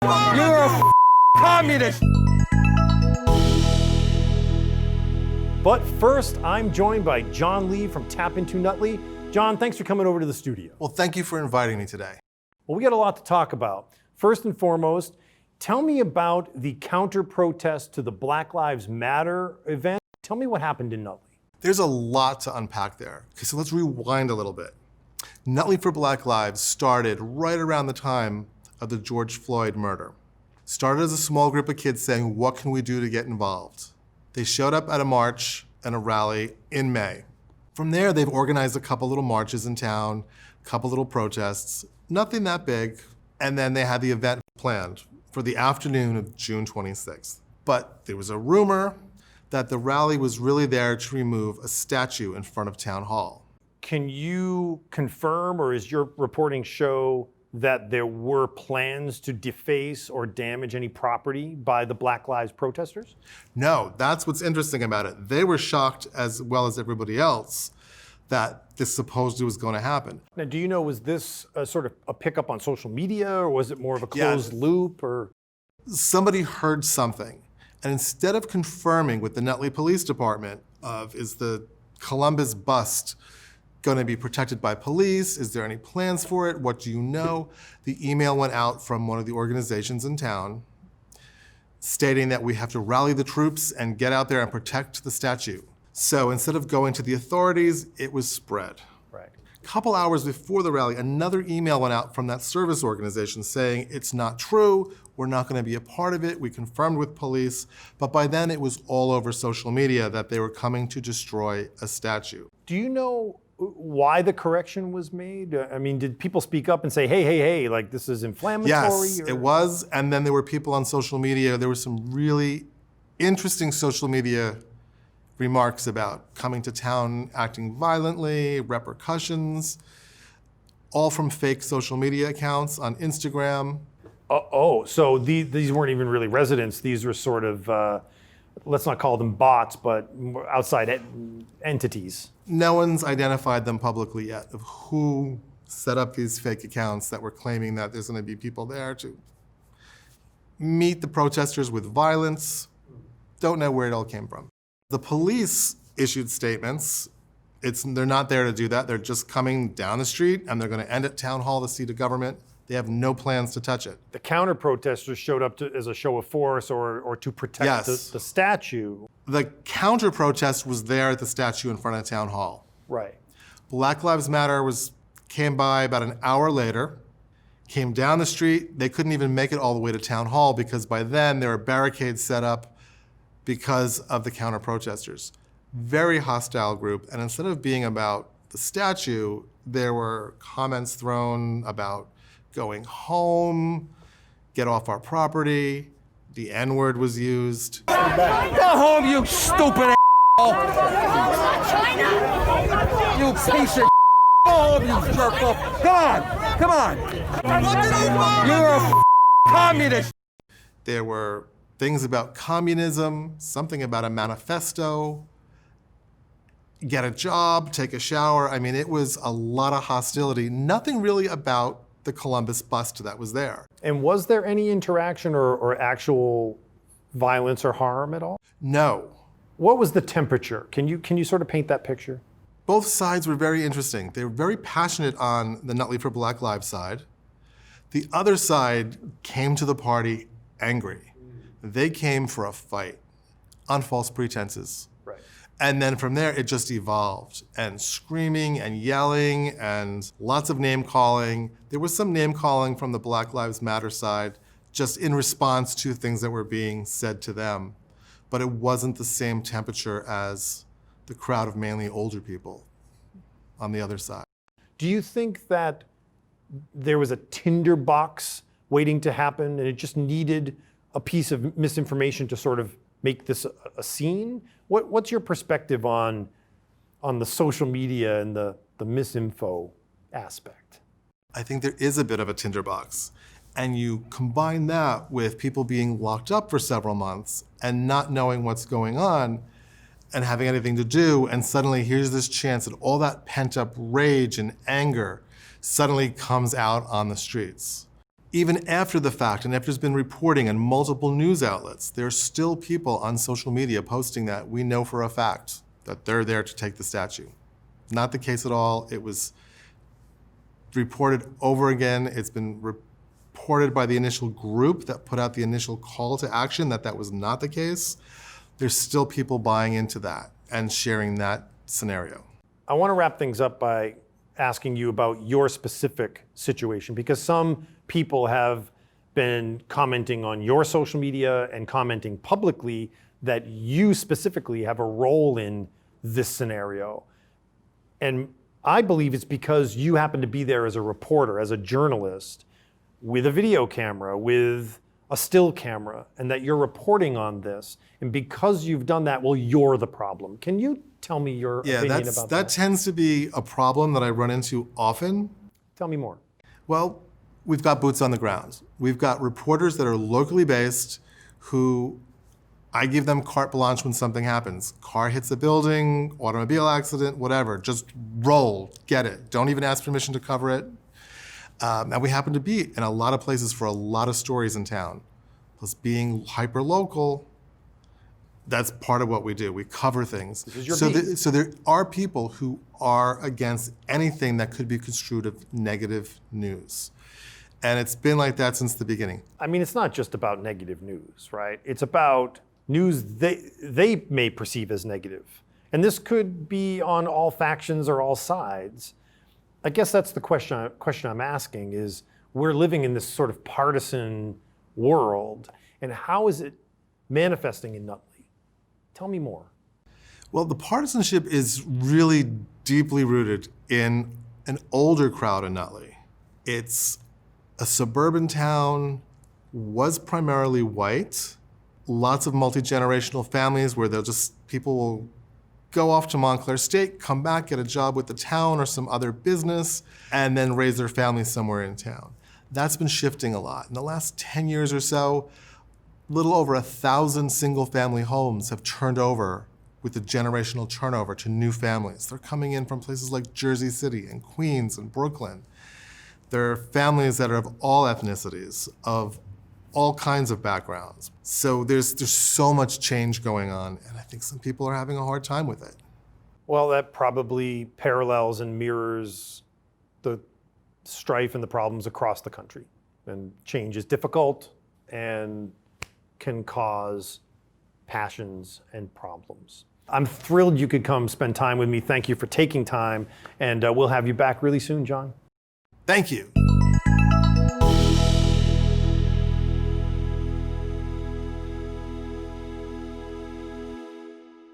You're a communist. But first, I'm joined by John Lee from TAPinto Nutley. John, thanks for coming over to the studio. Well, thank you for inviting me today. Well, we got a lot to talk about. First and foremost, tell me about the counter-protest to the Black Lives Matter event. Tell me what happened in Nutley. There's a lot to unpack there. Okay, so let's rewind a little bit. Nutley For Black Lives started right around the time of the George Floyd murder. Started as a small group of kids saying, what can we do to get involved? They showed up at a march and a rally in May. From there, they've organized a couple little marches in town, a couple little protests, nothing that big, and then they had the event planned for the afternoon of June 26th. But there was a rumor that the rally was really there to remove a statue in front of Town Hall. Can you confirm, or is your reporting show that there were plans to deface or damage any property by the Black Lives protesters? No, that's what's interesting about it. They were shocked, as well as everybody else, that this supposedly was going to happen. Now, do you know, was this a sort of a pickup on social media, or was it more of a closed loop, or? Somebody heard something, and instead of confirming with the Nutley Police Department of, is the Columbus bust going to be protected by police? Is there any plans for it? What do you know? The email went out from one of the organizations in town stating that we have to rally the troops and get out there and protect the statue. So instead of going to the authorities, it was spread. Right. A couple hours before the rally, another email went out from that service organization saying it's not true, we're not going to be a part of it, we confirmed with police, but by then it was all over social media that they were coming to destroy a statue. Do you know why the correction was made? I mean, did people speak up and say, hey, like this is inflammatory? Yes, it was, and then there were people on social media, there were some really interesting social media remarks about coming to town, acting violently, repercussions, all from fake social media accounts on Instagram. So these weren't even really residents, these were sort of, let's not call them bots, but outside entities. No one's identified them publicly yet of who set up these fake accounts that were claiming that there's going to be people there to meet the protesters with violence. Don't know where it all came from. The police issued statements. They're not there to do that. They're just coming down the street and they're going to end at Town Hall, the seat of government. They have no plans to touch it. The counter-protesters showed up as a show of force or to protect the statue. The counter-protest was there at the statue in front of Town Hall. Right. Black Lives Matter came by about an hour later, came down the street. They couldn't even make it all the way to Town Hall because by then there were barricades set up because of the counter-protesters. Very hostile group, and instead of being about the statue, there were comments thrown about going home, get off our property. The N-word was used. Go home, you stupid You piece of Go home, you jerk off. Come on. You're a communist. There were things about communism, something about a manifesto, get a job, take a shower. I mean, it was a lot of hostility. Nothing really about the Columbus bust that was there. And was there any interaction or actual violence or harm at all? No. What was the temperature? Can you sort of paint that picture? Both sides were very interesting. They were very passionate on the Nutley For Black Lives side. The other side came to the party angry. They came for a fight on false pretenses. Right. And then from there, it just evolved, and screaming and yelling and lots of name calling. There was some name calling from the Black Lives Matter side, just in response to things that were being said to them. But it wasn't the same temperature as the crowd of mainly older people on the other side. Do you think that there was a tinderbox waiting to happen and it just needed a piece of misinformation to sort of make this a scene? What's your perspective on the social media and the misinfo aspect? I think there is a bit of a tinderbox. And you combine that with people being locked up for several months and not knowing what's going on and having anything to do, and suddenly here's this chance that all that pent up rage and anger suddenly comes out on the streets. even after the fact and after there's been reporting on multiple news outlets, there's still people on social media posting that we know for a fact that they're there to take the statue. Not the case at all. It was reported over again. It's been reported by the initial group that put out the initial call to action that that was not the case. There's still people buying into that and sharing that scenario. I want to wrap things up by asking you about your specific situation, because some people have been commenting on your social media and commenting publicly that you specifically have a role in this scenario. And I believe it's because you happen to be there as a reporter, as a journalist, with a video camera, with a still camera, and that you're reporting on this. And because you've done that, well, you're the problem. Can you tell me your opinion about that? That tends to be a problem that I run into often. Tell me more. Well, we've got boots on the ground. We've got reporters that are locally based who I give them carte blanche when something happens. Car hits a building, automobile accident, whatever. Just roll, get it. Don't even ask permission to cover it. And we happen to be in a lot of places for a lot of stories in town. Plus being hyper-local, that's part of what we do. We cover things. This is your beat. So there are people who are against anything that could be construed as negative news. And it's been like that since the beginning. I mean, it's not just about negative news, right? It's about news they may perceive as negative. And this could be on all factions or all sides. I guess that's the question I'm asking is, we're living in this sort of partisan world, and how is it manifesting in Nutley? Tell me more. Well, the partisanship is really deeply rooted in an older crowd in Nutley. It's a suburban town, was primarily white, lots of multi-generational families where people will go off to Montclair State, come back, get a job with the town or some other business, and then raise their families somewhere in town. That's been shifting a lot. In the last 10 years or so, a little over 1,000 single-family homes have turned over with the generational turnover to new families. They're coming in from places like Jersey City and Queens and Brooklyn. They're families that are of all ethnicities, of all kinds of backgrounds. So there's so much change going on, and I think some people are having a hard time with it. Well, that probably parallels and mirrors the strife and the problems across the country. And change is difficult and can cause passions and problems. I'm thrilled you could come spend time with me. Thank you for taking time, and we'll have you back really soon, John. Thank you.